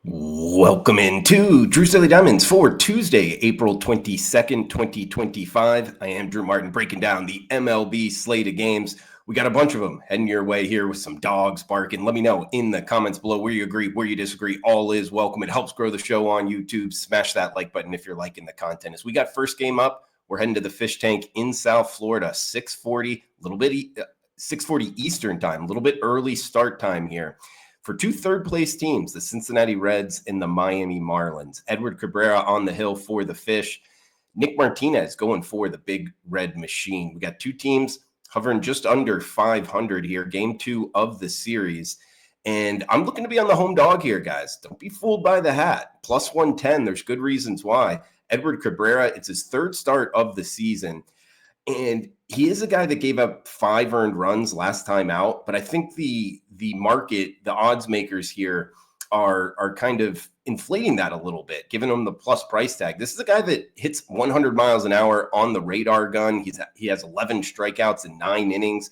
Welcome into Drew's Daily Diamonds for Tuesday, April 22nd, 2025. I am Drew Martin breaking down the MLB slate of games. We got a bunch of them heading your way here with some dogs barking. Let me know in the comments below where you agree, where you disagree. All is welcome. It helps grow the show on YouTube. Smash that like button if you're liking the content. As we got first game up, we're heading to the Fish Tank in South Florida, 6:40, 6:40 Eastern time, a little bit early start time here. For two third-place teams, the Cincinnati Reds and the Miami Marlins. Edward Cabrera on the hill for the Fish. Nick Martinez going for the Big Red Machine. We got two teams hovering just under 500 here, game two of the series. And I'm looking to be on the home dog here, guys. Don't be fooled by the hat. Plus 110, there's good reasons why. Edward Cabrera, it's his third start of the season. And he is a guy that gave up 5 earned runs last time out, but I think the market, the odds makers here are kind of inflating that a little bit, giving him the plus price tag. This is a guy that hits 100 miles an hour on the radar gun. He has 11 strikeouts in 9 innings.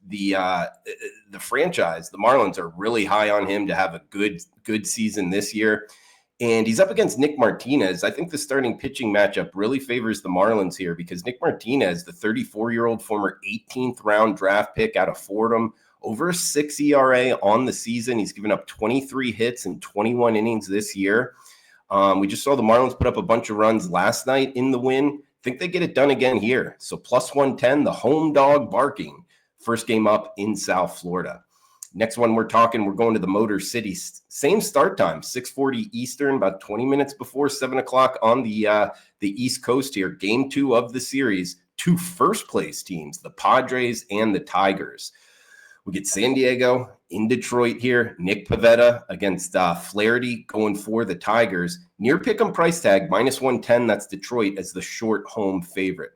The franchise, the Marlins, are really high on him to have a good season this year. And he's up against Nick Martinez. I think the starting pitching matchup really favors the Marlins here because Nick Martinez, the 34-year-old former 18th round draft pick out of Fordham, over a 6 ERA on the season. He's given up 23 hits in 21 innings this year. We just saw the Marlins put up a bunch of runs last night in the win. I think they get it done again here. So plus 110, the home dog barking. First game up in South Florida. Next one we're going to the Motor City. Same start time, 6:40 Eastern, about 20 minutes before 7 o'clock on the East Coast here. Game two of the series, two first-place teams, the Padres and the Tigers. We get San Diego in Detroit here. Nick Pivetta against Flaherty going for the Tigers. Near pick'em price tag, minus 110. That's Detroit as the short home favorite.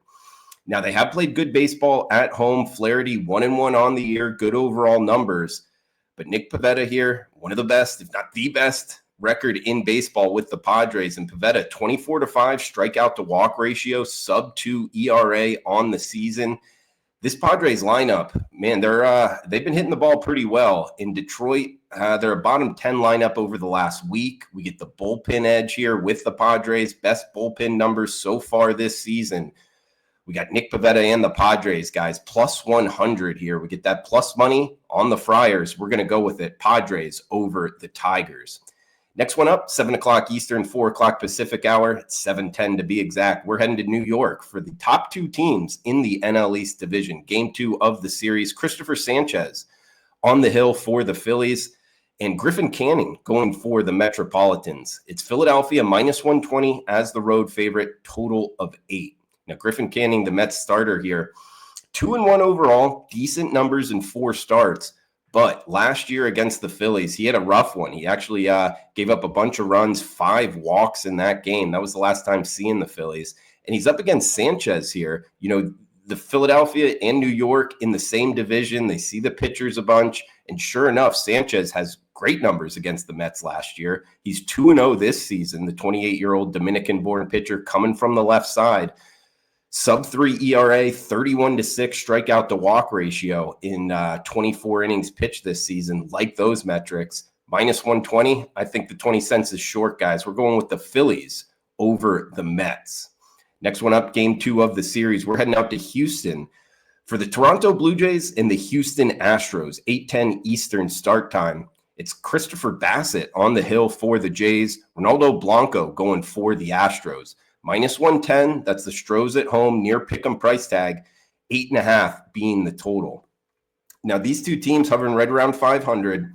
Now, they have played good baseball at home. Flaherty 1-1 on the year, good overall numbers. But Nick Pivetta here, one of the best, if not the best, record in baseball with the Padres. And Pivetta, 24-5 strikeout to walk ratio, sub-2 ERA on the season. This Padres lineup, man, they've been hitting the ball pretty well. In Detroit, they're a bottom 10 lineup over the last week. We get the bullpen edge here with the Padres. Best bullpen numbers so far this season. We got Nick Pivetta and the Padres, guys, plus 100 here. We get that plus money on the Friars. We're going to go with it. Padres over the Tigers. Next one up, 7 o'clock Eastern, 4 o'clock Pacific hour. It's 7:10 to be exact. We're heading to New York for the top two teams in the NL East division. Game two of the series. Christopher Sanchez on the hill for the Phillies. And Griffin Canning going for the Metropolitans. It's Philadelphia minus 120 as the road favorite, total of 8. Now, Griffin Canning, the Mets starter here, 2-1 overall, decent numbers in 4 starts. But last year against the Phillies, he had a rough one. He actually gave up a bunch of runs, 5 walks in that game. That was the last time seeing the Phillies. And he's up against Sanchez here. You know, the Philadelphia and New York in the same division. They see the pitchers a bunch. And sure enough, Sanchez has great numbers against the Mets last year. He's 2-0 this season, the 28-year-old Dominican-born pitcher coming from the left side. Sub-3 ERA, 31-6 strikeout to walk ratio in 24 innings pitched this season. Like those metrics, minus 120. I think the 20 cents is short, guys. We're going with the Phillies over the Mets. Next one up, game two of the series. We're heading out to Houston for the Toronto Blue Jays and the Houston Astros. 8:10 Eastern start time. It's Christopher Bassett on the hill for the Jays. Ronaldo Blanco going for the Astros. Minus 110, that's the Stros at home, near pick'em price tag, 8.5 being the total. Now, these two teams hovering right around 500.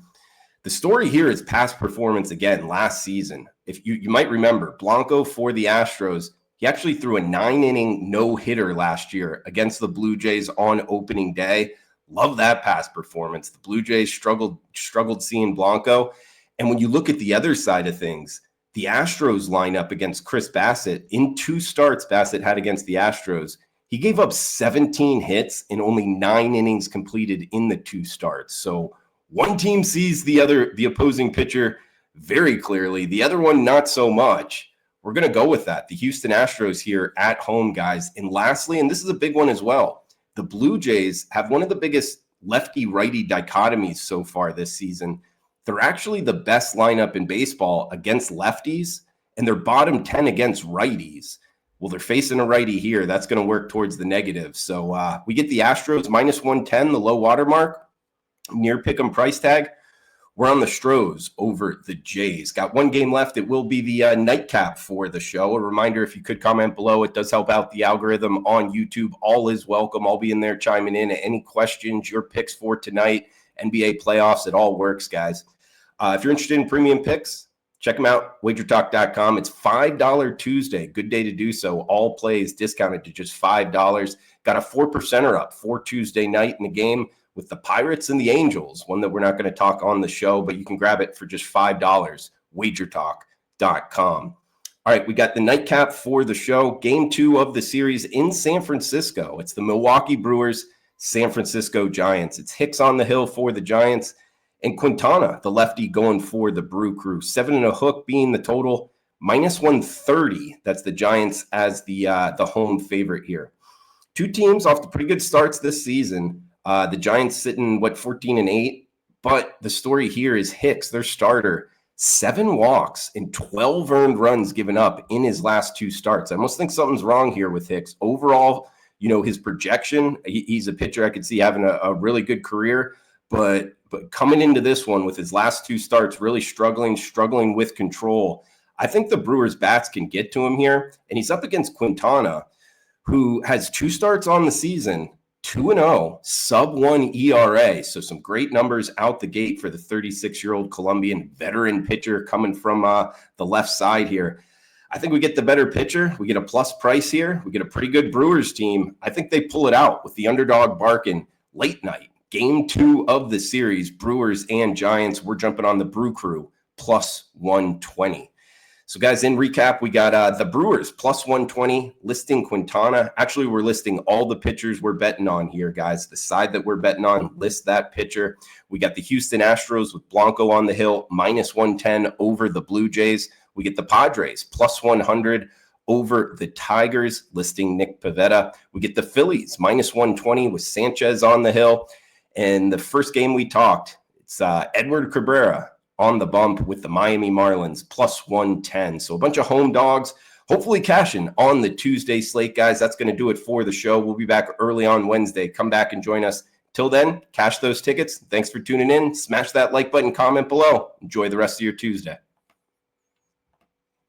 The story here is past performance again last season. If you might remember, Blanco for the Astros, he actually threw a 9-inning no-hitter last year against the Blue Jays on opening day. Love that past performance. The Blue Jays struggled seeing Blanco. And when you look at the other side of things, the Astros lineup against Chris Bassett, in 2 starts Bassett had against the Astros, he gave up 17 hits and only 9 innings completed in the 2 starts. So one team sees the opposing pitcher very clearly, the other one not so much. We're going to go with that. The Houston Astros here at home, guys. And lastly, and this is a big one as well, the Blue Jays have one of the biggest lefty-righty dichotomies so far this season. they're actually the best lineup in baseball against lefties, and they're bottom 10 against righties. Well, they're facing a righty here. That's going to work towards the negative. So we get the Astros minus 110, the low water mark, near pick'em price tag. We're on the Stros over the Jays. Got one game left. It will be the nightcap for the show. A reminder, if you could comment below, it does help out the algorithm on YouTube. All is welcome. I'll be in there chiming in. Any questions, your picks for tonight, NBA playoffs, it all works, guys. If you're interested in premium picks, check them out, WagerTalk.com. It's $5 Tuesday. Good day to do so. All plays discounted to just $5. Got a 4%er up for Tuesday night in the game with the Pirates and the Angels, one that we're not going to talk on the show, but you can grab it for just $5, WagerTalk.com. All right, we got the nightcap for the show. Game 2 of the series in San Francisco. It's the Milwaukee Brewers, San Francisco Giants. It's Hicks on the hill for the Giants, and Quintana, the lefty, going for the Brew Crew. 7.5 being the total, minus 130. That's the Giants as the home favorite here. Two teams off to pretty good starts this season. The Giants sitting, 14-8? But the story here is Hicks, their starter, 7 walks and 12 earned runs given up in his last 2 starts. I almost think something's wrong here with Hicks. Overall, his projection, he's a pitcher I could see having a really good career. But coming into this one with his last 2 starts, really struggling with control, I think the Brewers' bats can get to him here. And he's up against Quintana, who has 2 starts on the season, 2-0, sub-1 ERA. So some great numbers out the gate for the 36-year-old Colombian veteran pitcher coming from the left side here. I think we get the better pitcher. We get a plus price here. We get a pretty good Brewers team. I think they pull it out with the underdog barking late night. Game 2 of the series, Brewers and Giants. We're jumping on the Brew Crew, plus 120. So, guys, in recap, we got the Brewers plus 120, listing Quintana. Actually, we're listing all the pitchers we're betting on here, guys. The side that we're betting on, list that pitcher. We got the Houston Astros with Blanco on the hill, minus 110 over the Blue Jays. We get the Padres plus 100 over the Tigers, listing Nick Pivetta. We get the Phillies minus 120 with Sanchez on the hill. And the first game we talked, it's Edward Cabrera on the bump with the Miami Marlins, plus 110. So a bunch of home dogs, hopefully cashing on the Tuesday slate, guys. That's going to do it for the show. We'll be back early on Wednesday. Come back and join us. Till then, cash those tickets. Thanks for tuning in. Smash that like button, comment below. Enjoy the rest of your Tuesday.